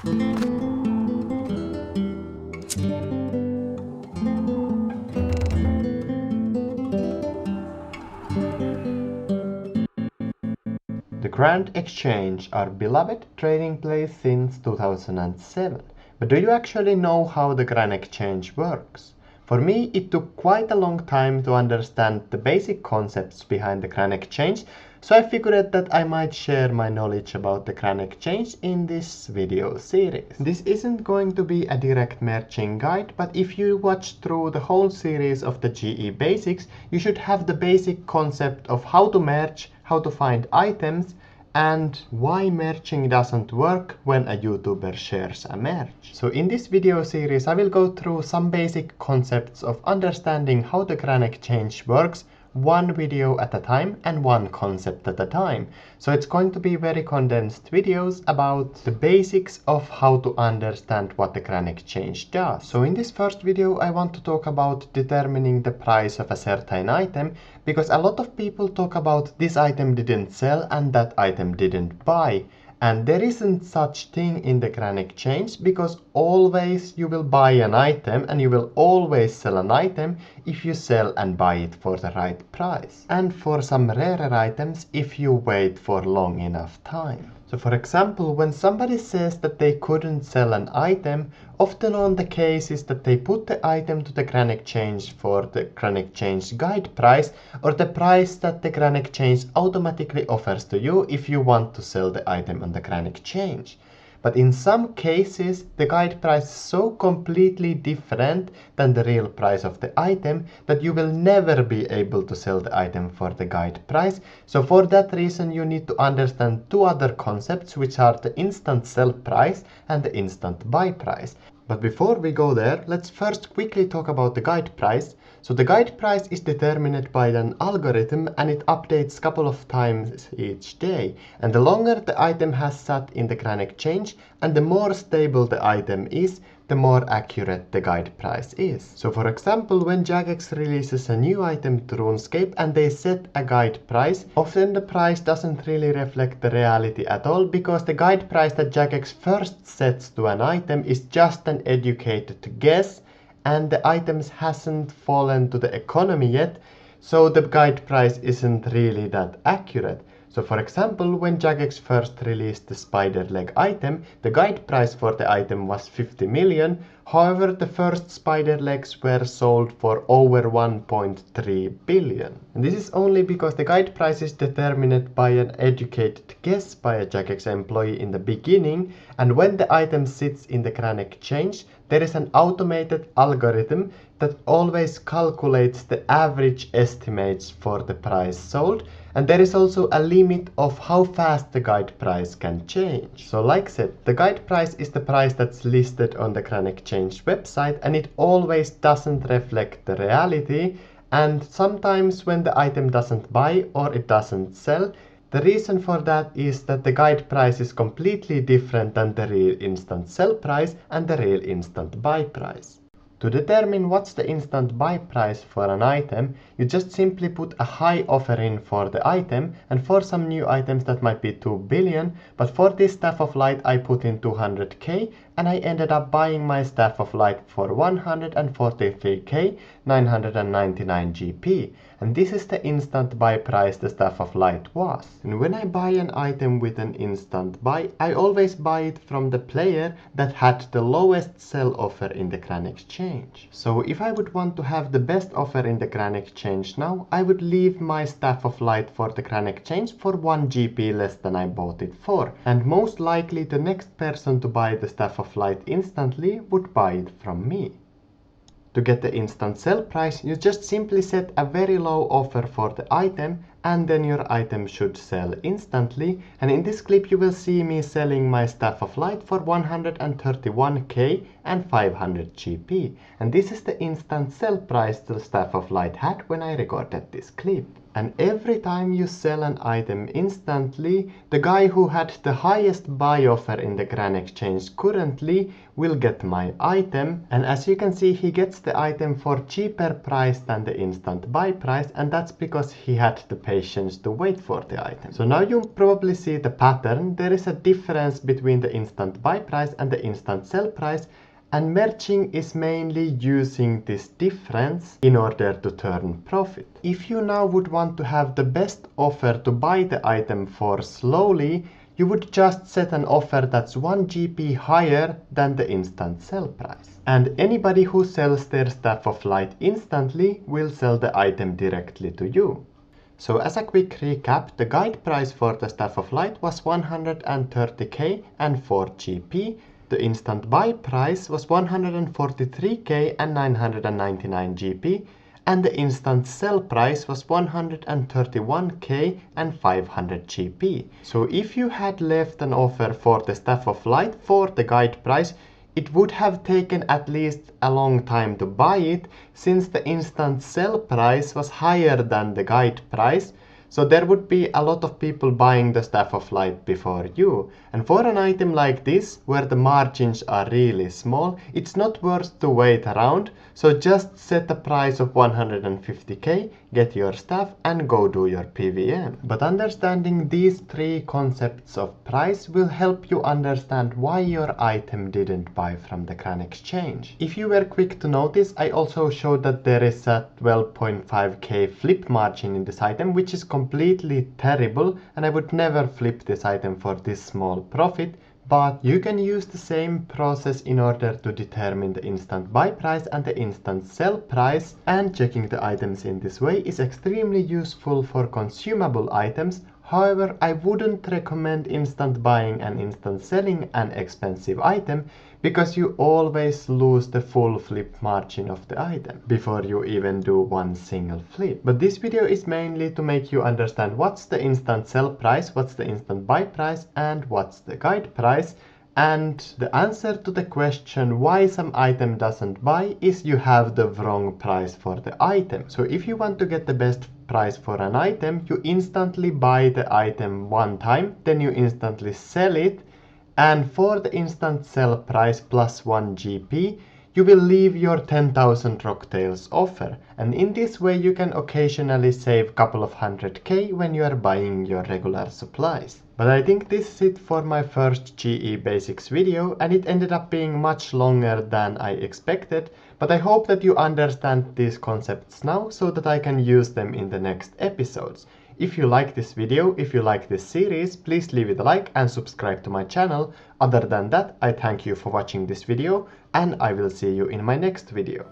The Grand Exchange, our beloved trading place since 2007. But do you actually know how the Grand Exchange works? For me, it took quite a long time to understand the basic concepts behind the Grand Exchange, so I figured that I might share my knowledge about the Grand Exchange in this video series. This isn't going to be a direct merging guide, but if you watch through the whole series of the GE Basics, you should have the basic concept of how to merge, how to find items, and why merging doesn't work when a YouTuber shares a merge. So in this video series I will go through some basic concepts of understanding how the Grand Exchange works, one video at a time and one concept at a time. So it's going to be very condensed videos about the basics of how to understand what the Grand Exchange does. So in this first video I want to talk about determining the price of a certain item, because a lot of people talk about this item didn't sell and that item didn't buy. And there isn't such thing in the Grand Exchange, because always you will buy an item and you will always sell an item if you sell and buy it for the right price. And for some rarer items, if you wait for long enough time. So for example, when somebody says that they couldn't sell an item, often on the case is that they put the item to the Grand Exchange for the Grand Exchange guide price, or the price that the Grand Exchange automatically offers to you if you want to sell the item on the Grand Exchange. But in some cases, the guide price is so completely different than the real price of the item that you will never be able to sell the item for the guide price. So for that reason, you need to understand two other concepts, which are the instant sell price and the instant buy price. But before we go there, let's first quickly talk about the guide price. So the guide price is determined by an algorithm and it updates a couple of times each day. And the longer the item has sat in the Grand Exchange and the more stable the item is, the more accurate the guide price is. So for example, when Jagex releases a new item to RuneScape and they set a guide price, often the price doesn't really reflect the reality at all, because the guide price that Jagex first sets to an item is just an educated guess, and the items hasn't fallen to the economy yet, so the guide price isn't really that accurate. So for example, when Jagex first released the spider leg item, the guide price for the item was 50 million, however the first spider legs were sold for over 1.3 billion. And this is only because the guide price is determined by an educated guess by a Jagex employee in the beginning, and when the item sits in the Grand Exchange, there is an automated algorithm that always calculates the average estimates for the price sold, and there is also a limit of how fast the guide price can change. So like said, the guide price is the price that's listed on the Grand Exchange website, and it always doesn't reflect the reality, and sometimes when the item doesn't buy or it doesn't sell, the reason for that is that the guide price is completely different than the real instant sell price and the real instant buy price. To determine what's the instant buy price for an item, you just simply put a high offer in for the item, and for some new items that might be 2 billion, but for this Staff of Light I put in 200k, and I ended up buying my Staff of Light for 143k 999 GP. And this is the instant buy price the Staff of Light was. And when I buy an item with an instant buy, I always buy it from the player that had the lowest sell offer in the Grand Exchange. So if I would want to have the best offer in the Grand Exchange now, I would leave my Staff of Light for the Grand Exchange for 1 GP less than I bought it for. And most likely the next person to buy the Staff of Light instantly would buy it from me. To get the instant sell price, you just simply set a very low offer for the item, and then your item should sell instantly. And in this clip you will see me selling my Staff of Light for 131k and 500 GP. And this is the instant sell price the Staff of Light had when I recorded this clip. And every time you sell an item instantly, the guy who had the highest buy offer in the Gran Exchange currently will get my item, and as you can see, he gets the item for cheaper price than the instant buy price, and that's because he had the patience to wait for the item. So now you probably see the pattern. There is a difference between the instant buy price and the instant sell price, and merging is mainly using this difference in order to turn profit. If you now would want to have the best offer to buy the item for slowly, you would just set an offer that's 1 GP higher than the instant sell price. And anybody who sells their Staff of Light instantly will sell the item directly to you. So as a quick recap, the guide price for the Staff of Light was 130k and 4 GP. The instant buy price was 143k and 999 GP. And the instant sell price was 131k and 500 GP. So if you had left an offer for the Staff of Light for the guide price, it would have taken at least a long time to buy it, since the instant sell price was higher than the guide price. So there would be a lot of people buying the Staff of Light before you. And for an item like this, where the margins are really small, it's not worth to wait around. So just set a price of 150k, get your staff and go do your PVM. But understanding these three concepts of price will help you understand why your item didn't buy from the Gran Exchange. If you were quick to notice, I also showed that there is a 12.5k flip margin in this item, which is completely terrible, and I would never flip this item for this small profit. But you can use the same process in order to determine the instant buy price and the instant sell price, and checking the items in this way is extremely useful for consumable items. However, I wouldn't recommend instant buying and instant selling an expensive item, because you always lose the full flip margin of the item before you even do one single flip. But this video is mainly to make you understand what's the instant sell price, what's the instant buy price, and what's the guide price. And the answer to the question why some item doesn't buy is you have the wrong price for the item. So if you want to get the best price for an item, you instantly buy the item one time, then you instantly sell it, and for the instant sell price plus 1 GP, you will leave your 10,000 Rocktails offer. And in this way you can occasionally save a couple of 100k when you are buying your regular supplies. But I think this is it for my first GE Basics video, and it ended up being much longer than I expected. But I hope that you understand these concepts now, so that I can use them in the next episodes. If you like this video, if you like this series, please leave it a like and subscribe to my channel. Other than that, I thank you for watching this video, and I will see you in my next video.